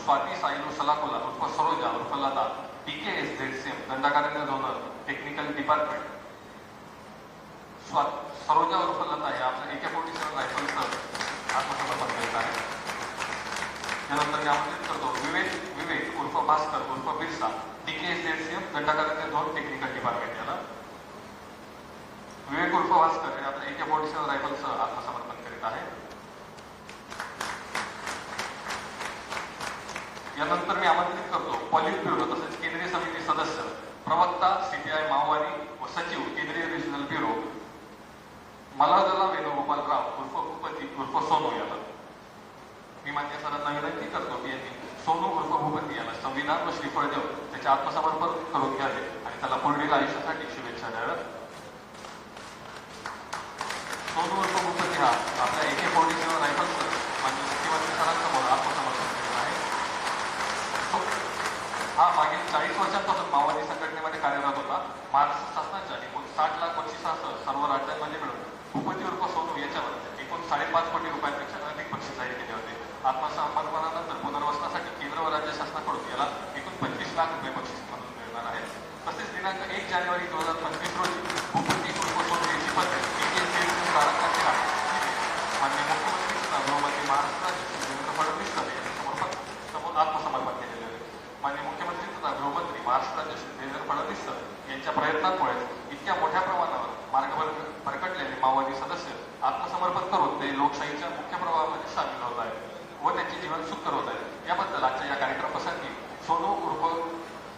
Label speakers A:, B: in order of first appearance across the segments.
A: स्वाती साईलू सलाकुला उर्फ सरोजा उर्फ Lata DKSZCM Dandakaranya zonal technical department Saroja उर्फ लता या आपल्या AK-47 रायफलसह आत्मसमर्पण करीत आहे. त्यानंतर मी आमंत्रित करतो विवेक उर्फ भास्कर उर्फ Birsa DKSZCM Dandakaranya zone technical department याला. विवेक उर्फ भास्कर हे आपल्या AK-47 रायफलसह आत्मसमर्पण करीत आहे. यानंतर मी आमंत्रित करतो पॉलिट ब्युरो तसेच केंद्रीय समिती सदस्य प्रवक्ता CPI माओवादी व सचिव केंद्रीय रिजनल ब्युरो मलाजला वेणुगोपालराव उर्फ भूपती उर्फ सोनू याला. मी मान्य सरांना विनंती करतो की यांनी सोनू उर्फ भूपती याला संविधान व श्रीफळ देऊन त्याचे आत्मसमर्पण करून घ्यावे आणि त्याला पुढील आयुष्यासाठी शुभेच्छा द्याव्यात. सोनू उर्फ भूपती हा आपल्या AK-47 रायफलसह माननीय मुख्यमंत्री सरांसमोर आत्मसमर्पण करीत आहे. हा मागील 40 वर्षांपासून माओवादी संघटनेमध्ये कार्यरत होता. महाराष्ट्र शासनाच्या एकूण 60 लाख बक्षिसासह सर्व राज्यांमध्ये मिळून भूपती उर्फ सोनू याच्यावर एकूण 5.5 कोटी रुपयांपेक्षा अधिक बक्षीस जाहीर केले होते. आत्मसमर्पणानंतर पुनर्वसनासाठी केंद्र व राज्य शासनाकडून याला एकूण 25 लाख रुपये बक्षीस म्हणून मिळणार आहे. तसेच दिनांक 1 जानेवारी 2025 रोजी भूपती उर्फ सोनू याची पत्नी DKSZCM तारकाशी माननीय मुख्यमंत्री तथा गृहमंत्री महाराष्ट्र राज्य देवेंद्र फडणवीस यांच्यासमोर आत्मसमर्पण केलेले आहे. माननीय मुख्यमंत्री तथा गृहमंत्री महाराष्ट्र राज्य देवेंद्र फडणवीस यांच्या प्रयत्नांमुळे इतक्या मोठ्या प्रमाणावर मार्गावर भरकटलेले माओवादी सदस्य आत्मसमर्पण करून ते लोकशाहीच्या मुख्य प्रवाहामध्ये सामील होत आहेत व त्यांचे जीवन सुखकर होत आहे. याबद्दल आजच्या या कार्यक्रमाप्रसंगी सोनू उर्फ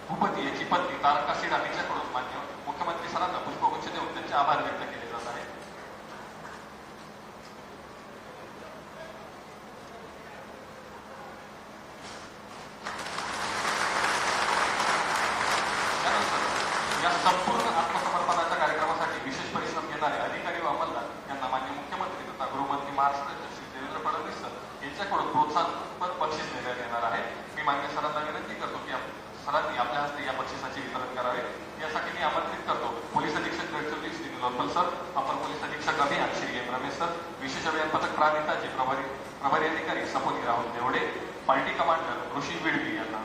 A: भूपती याची पत्नी तारका सिडा यांच्याकडून मान्य मुख्यमंत्री सरांना पुष्पगुच्छ देऊन त्यांचे आभार व्यक्त केले जात आहे. या संपूर्ण आत्मसमर्पणाच्या कार्यक्रमासाठी विशेष परिश्रम घेणारे अधिकारी व अंमलदार यांना माननीय मुख्यमंत्री तथा गृहमंत्री महाराष्ट्र राज्य श्री देवेंद्र फडणवीस यांच्याकडून प्रोत्साहनपर बक्षीस देण्यात येणार आहे. मी मान्य सरांना विनंती करतो की सरांनी आपल्या हस्ते या बक्षिसाचे वितरण करावे. यासाठी मी आमंत्रित करतो पोलीस अधीक्षक गडचिरोली श्री निलोत्पल सर, अपर पोलीस अधीक्षक अभियान श्री M. रमेश सर, विशेष अभियान पथक प्राधिताचे प्रभारी अधिकारी सपोनी राहुल देवडे, पार्टी कमांडर ऋषी बिडवी यांना.